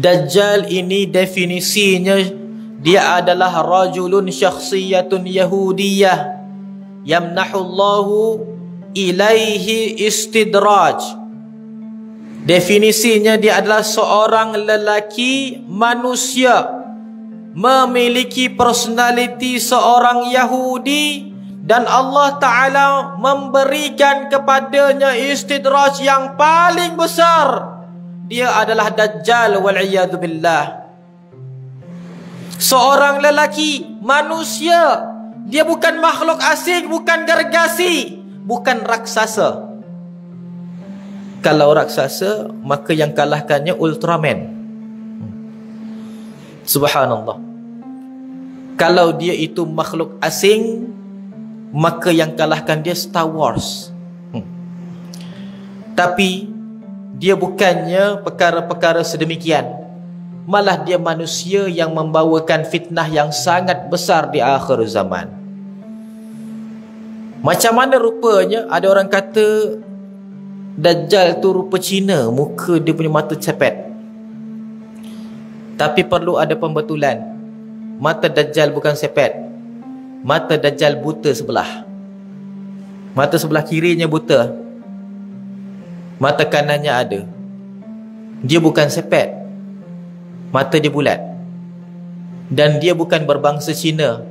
Dajjal ini definisinya dia adalah rajulun syakhsiyatun yahudiyah yamnahullahu ilaihi istidraj. Definisinya dia adalah seorang lelaki manusia memiliki personaliti seorang Yahudi, dan Allah Ta'ala memberikan kepadanya istidraj yang paling besar. Dia adalah Dajjal wal'iyadu billah. Seorang lelaki manusia, dia bukan makhluk asing, bukan gergasi, bukan raksasa. Kalau raksasa, maka yang kalahkannya Ultraman. Subhanallah. Kalau dia itu makhluk asing, maka yang kalahkan dia Star Wars. Tapi dia bukannya perkara-perkara sedemikian. Malah dia manusia yang membawakan fitnah yang sangat besar di akhir zaman. Macam mana rupanya? Ada orang kata Dajjal tu rupa Cina, muka dia punya mata cepet. Tapi perlu ada pembetulan. Mata Dajjal bukan sepet. Mata Dajjal buta sebelah. Mata sebelah kirinya buta, mata kanannya ada. Dia bukan sepet, mata dia bulat. Dan dia bukan berbangsa Cina.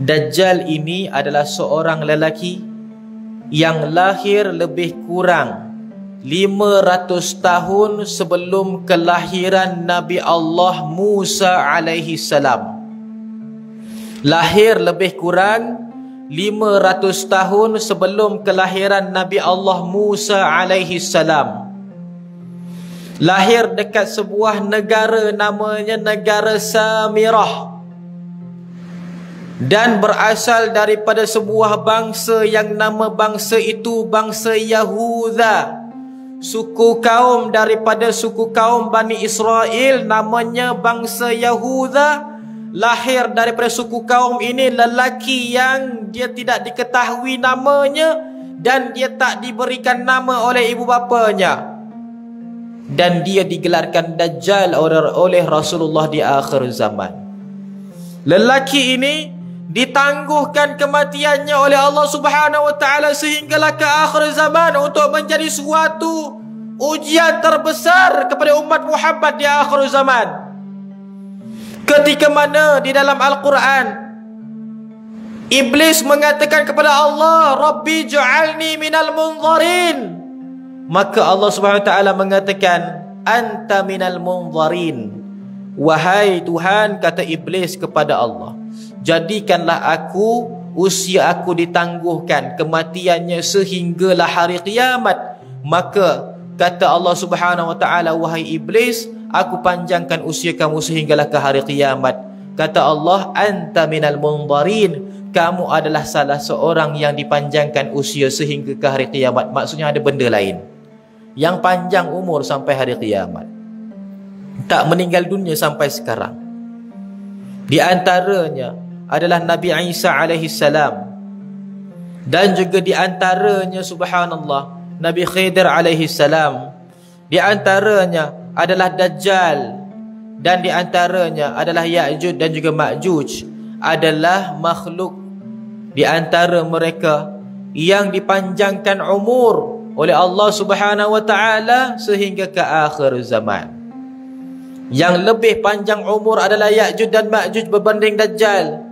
Dajjal ini adalah seorang lelaki yang lahir lebih kurang 500 tahun sebelum kelahiran Nabi Allah Musa alaihi salam. Lahir lebih kurang 500 tahun sebelum kelahiran Nabi Allah Musa alaihi salam. Lahir dekat sebuah negara namanya negara Samirah, dan berasal daripada sebuah bangsa yang nama bangsa itu bangsa Yahuda. Suku kaum daripada suku kaum Bani Israel namanya bangsa Yahuda. Lahir daripada suku kaum ini lelaki yang dia tidak diketahui namanya, dan dia tak diberikan nama oleh ibu bapanya, dan dia digelarkan Dajjal oleh Rasulullah di akhir zaman. Lelaki ini ditangguhkan kematiannya oleh Allah Subhanahu wa taala sehinggalah ke akhir zaman untuk menjadi suatu ujian terbesar kepada umat Muhammad di akhir zaman. Ketika mana di dalam Al-Quran Iblis mengatakan kepada Allah, Rabbi ja'alni minal munzarin, maka Allah Subhanahu wa taala mengatakan, anta minal munzarin. Wahai Tuhan, kata Iblis kepada Allah, jadikanlah aku, usia aku ditangguhkan kematiannya sehinggalah hari kiamat. Maka kata Allah Subhanahu wa taala, wahai Iblis, aku panjangkan usia kamu sehinggalah ke hari kiamat. Kata Allah, anta minal munzarin, kamu adalah salah seorang yang dipanjangkan usia sehingga ke hari kiamat. Maksudnya ada benda lain yang panjang umur sampai hari kiamat, tak meninggal dunia sampai sekarang. Di antaranya adalah Nabi Isa alaihi salam, dan juga di antaranya subhanallah Nabi Khidir alaihi salam. Di antaranya adalah Dajjal, dan di antaranya adalah Ya'juj dan juga Ma'juj, adalah makhluk di antara mereka yang dipanjangkan umur oleh Allah Subhanahu wa taala sehingga ke akhir zaman. Yang lebih panjang umur adalah Ya'juj dan Ma'juj berbanding Dajjal.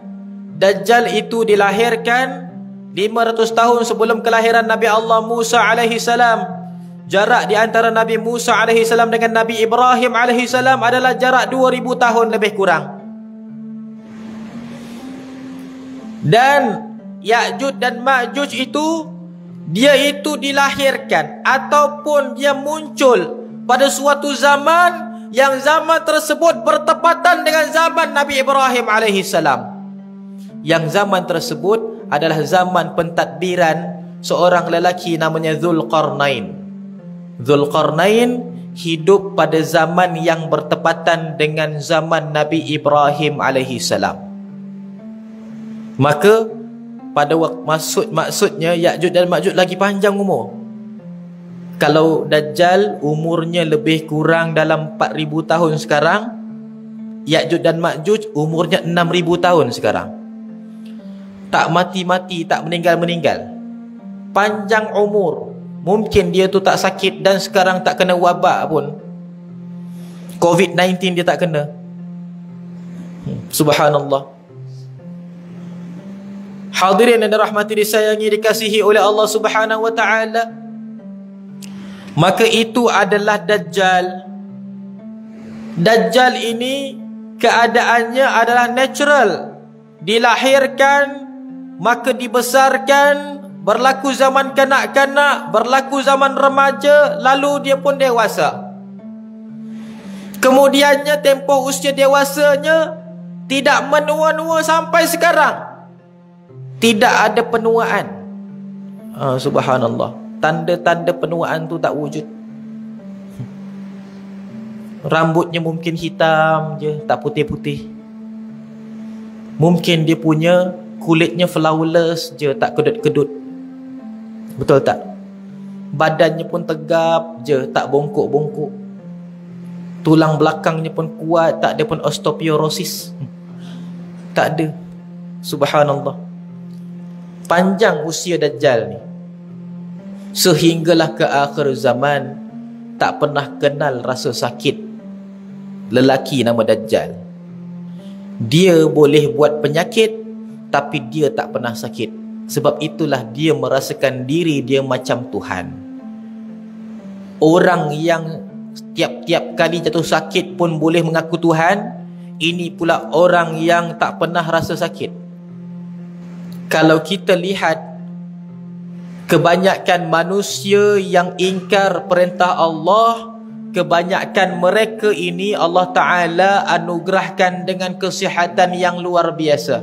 Dajjal itu dilahirkan 500 tahun sebelum kelahiran Nabi Allah Musa alaihi salam. Jarak di antara Nabi Musa alaihi salam dengan Nabi Ibrahim alaihi salam adalah jarak 2000 tahun lebih kurang. Dan Ya'juj dan Ma'juj itu, dia itu dilahirkan ataupun dia muncul pada suatu zaman yang zaman tersebut bertepatan dengan zaman Nabi Ibrahim alaihi salam. Yang zaman tersebut adalah zaman pentadbiran seorang lelaki namanya Dzulqarnain. Dzulqarnain hidup pada zaman yang bertepatan dengan zaman Nabi Ibrahim alaihi salam. Maka pada waktu maksudnya Ya'juj dan Ma'juj lagi panjang umur. Kalau Dajjal umurnya lebih kurang dalam 4,000 tahun sekarang, Ya'juj dan Ma'juj umurnya 6,000 tahun sekarang. Tak mati-mati, tak meninggal-meninggal, panjang umur. Mungkin dia tu tak sakit dan sekarang tak kena wabak pun. COVID-19 dia tak kena. Subhanallah. Hadirin yang dirahmati, disayangi, dikasihi oleh Allah Subhanahu wa taala, maka itu adalah Dajjal. Dajjal ini keadaannya adalah natural. Dilahirkan, maka dibesarkan, berlaku zaman kanak-kanak, berlaku zaman remaja, lalu dia pun dewasa. Kemudiannya tempoh usia dewasanya tidak menua-nua sampai sekarang. Tidak ada penuaan. Subhanallah. Tanda-tanda penuaan tu tak wujud. Rambutnya mungkin hitam je, tak putih-putih. Mungkin dia punya kulitnya flawless je, tak kedut-kedut. Betul tak? Badannya pun tegap je, tak bongkok-bongkok. Tulang belakangnya pun kuat, tak ada pun osteoporosis. Tak ada. Subhanallah. Panjang usia Dajjal ni, sehinggalah ke akhir zaman tak pernah kenal rasa sakit lelaki nama Dajjal. Dia boleh buat penyakit, tapi dia tak pernah sakit. Sebab itulah dia merasakan diri dia macam Tuhan. Orang yang tiap-tiap kali jatuh sakit pun boleh mengaku Tuhan, ini pula orang yang tak pernah rasa sakit. Kalau kita lihat kebanyakan manusia yang ingkar perintah Allah, kebanyakan mereka ini Allah Ta'ala anugerahkan dengan kesihatan yang luar biasa.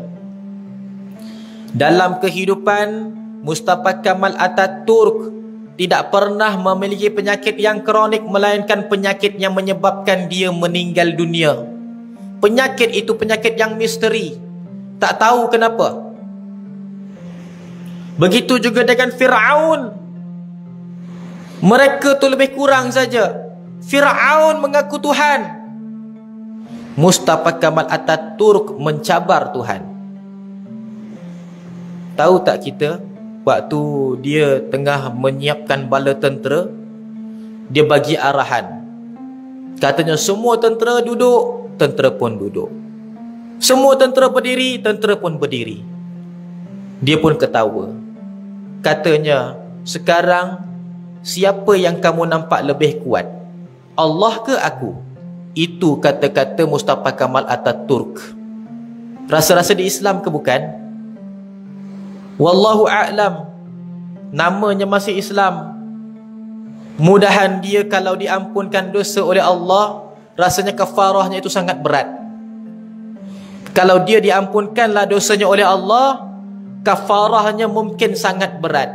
Dalam kehidupan, Mustafa Kamal Ataturk tidak pernah memiliki penyakit yang kronik, melainkan penyakit yang menyebabkan dia meninggal dunia. Penyakit itu penyakit yang misteri, tak tahu kenapa. Begitu juga dengan Fir'aun. Mereka tu lebih kurang saja. Fir'aun mengaku Tuhan, Mustafa Kamal Ataturk mencabar Tuhan. Tahu tak kita, waktu dia tengah menyiapkan bala tentera, dia bagi arahan. Katanya semua tentera duduk, tentera pun duduk. Semua tentera berdiri, tentera pun berdiri. Dia pun ketawa. Katanya, sekarang siapa yang kamu nampak lebih kuat? Allah ke aku? Itu kata-kata Mustafa Kamal Ataturk. Rasa-rasa di Islam ke bukan? Wallahu a'lam. Namanya masih Islam. Mudahan dia kalau diampunkan dosa oleh Allah, rasanya kafarahnya itu sangat berat. Kalau dia diampunkanlah dosanya oleh Allah, kafarahnya mungkin sangat berat.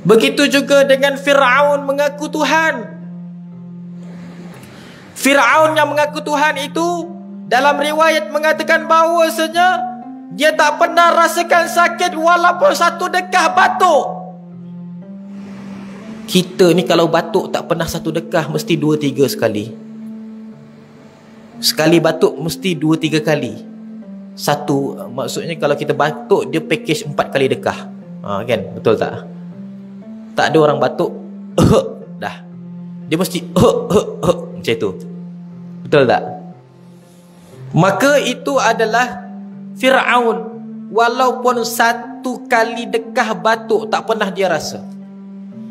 Begitu juga dengan Fir'aun mengaku Tuhan. Fir'aun yang mengaku Tuhan itu dalam riwayat mengatakan bahawasanya dia tak pernah rasakan sakit walaupun satu dekah batuk. Kita ni kalau batuk tak pernah satu dekah, mesti 2-3 sekali. Sekali batuk mesti 2-3 kali. Satu, maksudnya kalau kita batuk, dia package 4 kali dekah. Kan? Betul tak? Tak ada orang batuk dah, dia mesti macam itu. Betul tak? Maka itu adalah Fir'aun. Walaupun satu kali dekah batuk tak pernah dia rasa.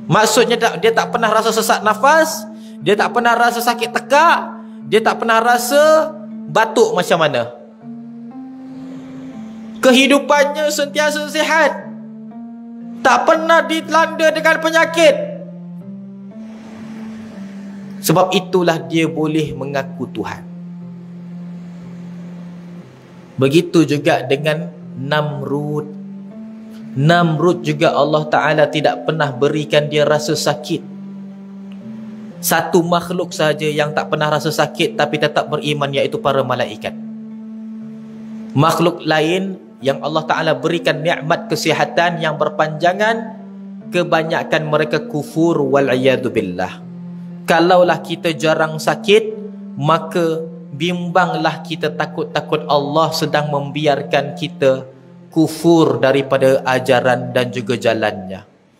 Maksudnya dia tak pernah rasa sesak nafas, dia tak pernah rasa sakit tekak, dia tak pernah rasa batuk macam mana. Kehidupannya sentiasa sihat, tak pernah dilanda dengan penyakit. Sebab itulah dia boleh mengaku Tuhan. Begitu juga dengan Namrud. Namrud juga Allah Ta'ala tidak pernah berikan dia rasa sakit. Satu makhluk sahaja yang tak pernah rasa sakit tapi tetap beriman, iaitu para malaikat. Makhluk lain yang Allah Ta'ala berikan nikmat kesihatan yang berpanjangan, kebanyakan mereka kufur wal'iyadu billah. Kalaulah kita jarang sakit, maka bimbanglah kita, takut-takut Allah sedang membiarkan kita kufur daripada ajaran dan juga jalannya.